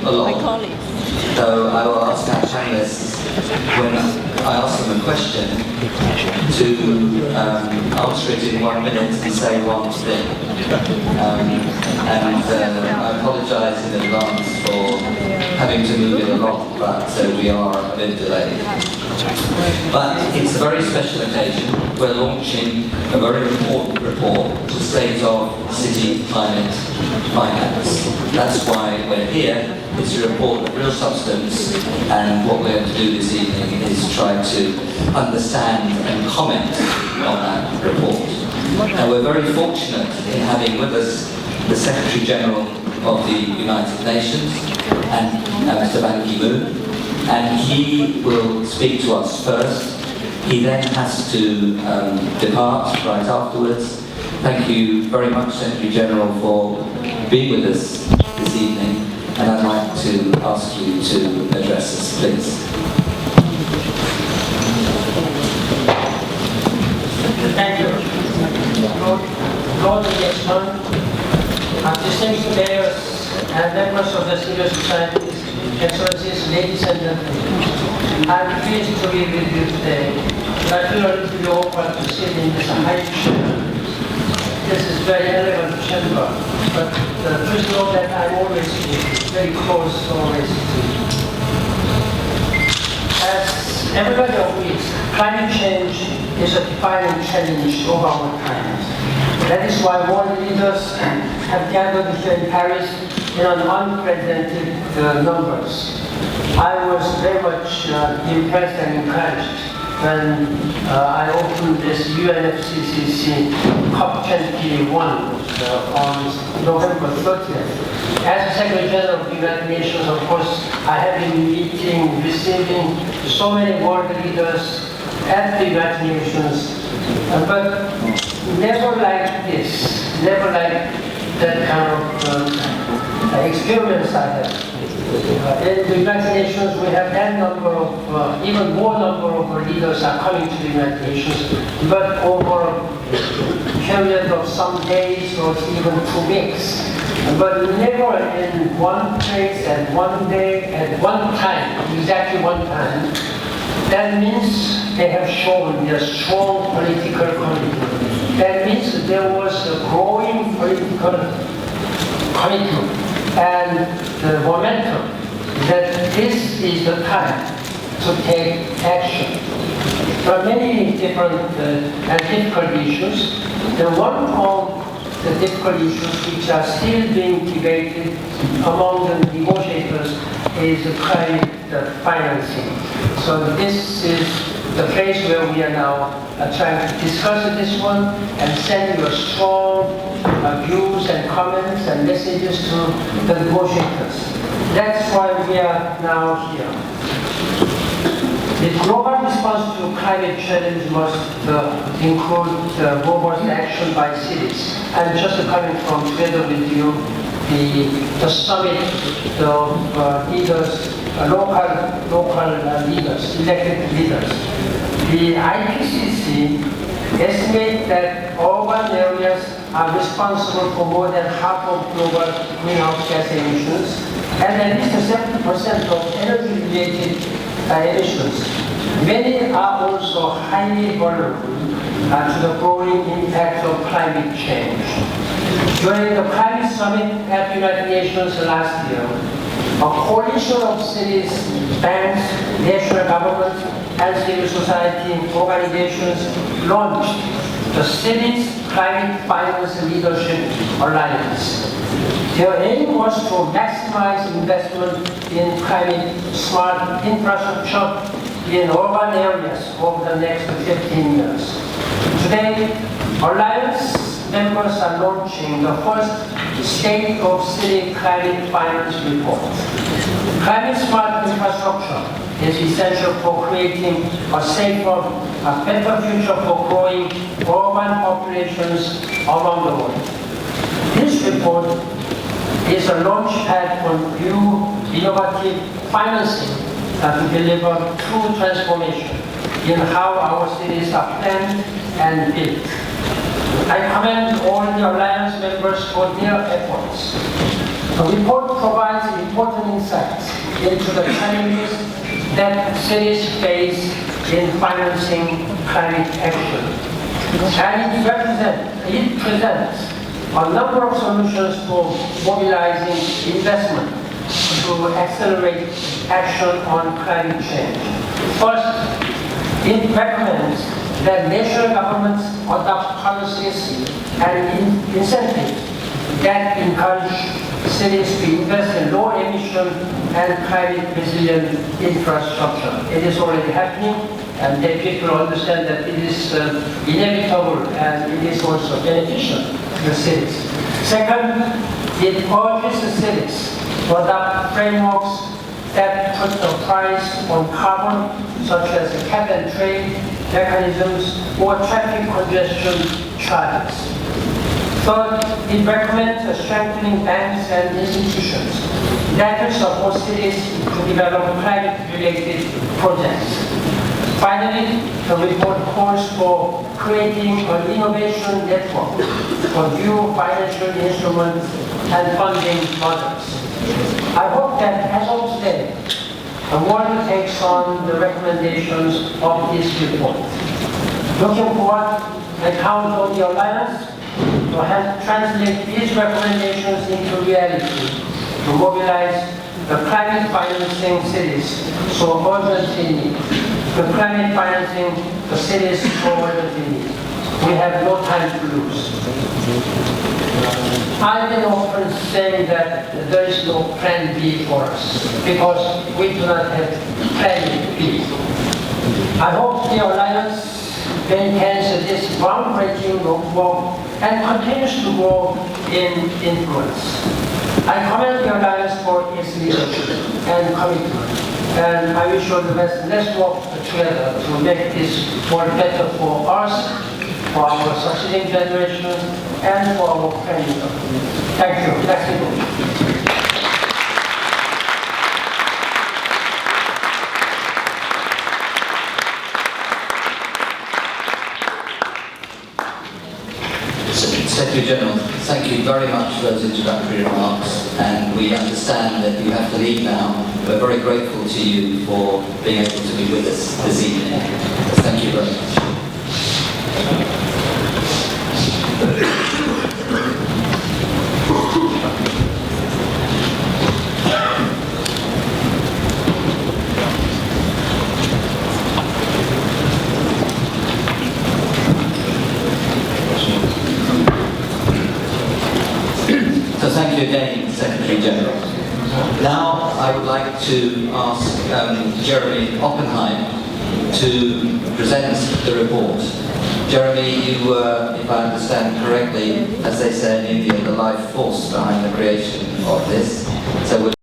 a lot. So I will ask our panelists, when I ask them a question, to answer it in 1 minute and say one thing. I apologise in advance for having to move it along, but we are a bit delayed. But it's a very special occasion. We're launching a very important report, the State of City Climate Finance. That's why we're here. It's a report of real substance, and what we're going to do this evening is try to understand and comment on that report. And we're very fortunate in having with us the Secretary General of the United Nations, and Mr. Ban Ki-moon, and he will speak to us first. He then has to depart right afterwards. Thank you very much, Secretary General, for being with us this evening, and I'd like to ask you to address us, please. Thank you. Lord Exman, distinguished mayors and members of the civil society, Excellencies, ladies and gentlemen, I'm pleased to be with you today. I feel a little bit awkward to sit in this high chair. This is very elegant chamber, but please know that I'm always very close always to you. As everybody agrees, climate change is a defining challenge of our times. That is why world leaders have gathered here in Paris in an unprecedented numbers. I was very much impressed and encouraged when I opened this UNFCCC COP21 on November 30th. As Secretary General of the United Nations, of course, I have been meeting, receiving so many world leaders at the United Nations, but never like this, never like that kind of experience I have. In the United Nations, we have that number of, even more number of leaders are coming to the United Nations, but over a period of some days or even 2 weeks. But never in one place at one day at one time, exactly one time. That means they have shown their strong political commitment. That means that there was a growing political commitment and the momentum that this is the time to take action. There are many different and difficult issues. The one of the difficult issues which are still being debated among the negotiators is the climate financing. So this is the place where we are now trying to discuss this one and send you a strong views and comments and messages to the negotiators. That's why we are now here. The global response to climate change must include robust action by cities. And just coming from together with you, the summit of leaders, local leaders, elected leaders. The IPCC estimates that urban areas are responsible for more than half of global greenhouse gas emissions, and at least 70% of energy-related emissions. Many are also highly vulnerable to the growing impact of climate change. During the climate summit at the United Nations last year, a coalition of cities, banks, national governments, and civil society organizations launched the Cities Climate Finance Leadership Alliance. Their aim was to maximize investment in climate-smart infrastructure in urban areas over the next 15 years. Today, Alliance members are launching the first State of City Climate Finance Report. Climate-smart infrastructure is essential for creating a safer, a better future for growing urban populations around the world. This report is a launch pad for new innovative financing to deliver true transformation in how our cities are planned and built. I commend all the Alliance members for their efforts. The report provides important insights into the challenges that cities face in financing climate action. And it presents a number of solutions for mobilizing investment to accelerate action on climate change. First, it recommends that national governments adopt policies and incentives that encourage cities to invest in low-emission and climate-resilient infrastructure. It is already happening, and that people understand that it is inevitable and it is also beneficial to the cities. Second, it urges the cities to adopt frameworks that put a price on carbon, such as the cap and trade mechanisms or traffic congestion charges. Third, it recommends strengthening banks and institutions that will support cities to develop climate-related projects. Finally, the report calls for creating an innovation network for new financial instruments and funding models. I hope that as of today, the world takes on the recommendations of this report. Looking forward, I count on the Alliance to help translate these recommendations into reality, to mobilize the climate financing cities so urgently need, the climate financing the cities so urgently need. We have no time to lose. I've been often saying that there is no plan B for us because we do not have plan B. I hope the Alliance maintains this groundbreaking work and continues to grow in influence. I commend the Alliance for its leadership and commitment, and I wish you all the best. Let's work together to make this world better for us, for our succeeding generations, and for our friends. Thank you. That's it. Secretary General, thank you very much for those introductory remarks, and we understand that you have to leave now. We're very grateful to you for being able to be with us this evening. Thank you very much. So thank you again, Secretary General. Now I would like to ask Jeremy Oppenheim to present the report. Jeremy, you were, if I understand correctly, as they say in India, the life force behind the creation of this. So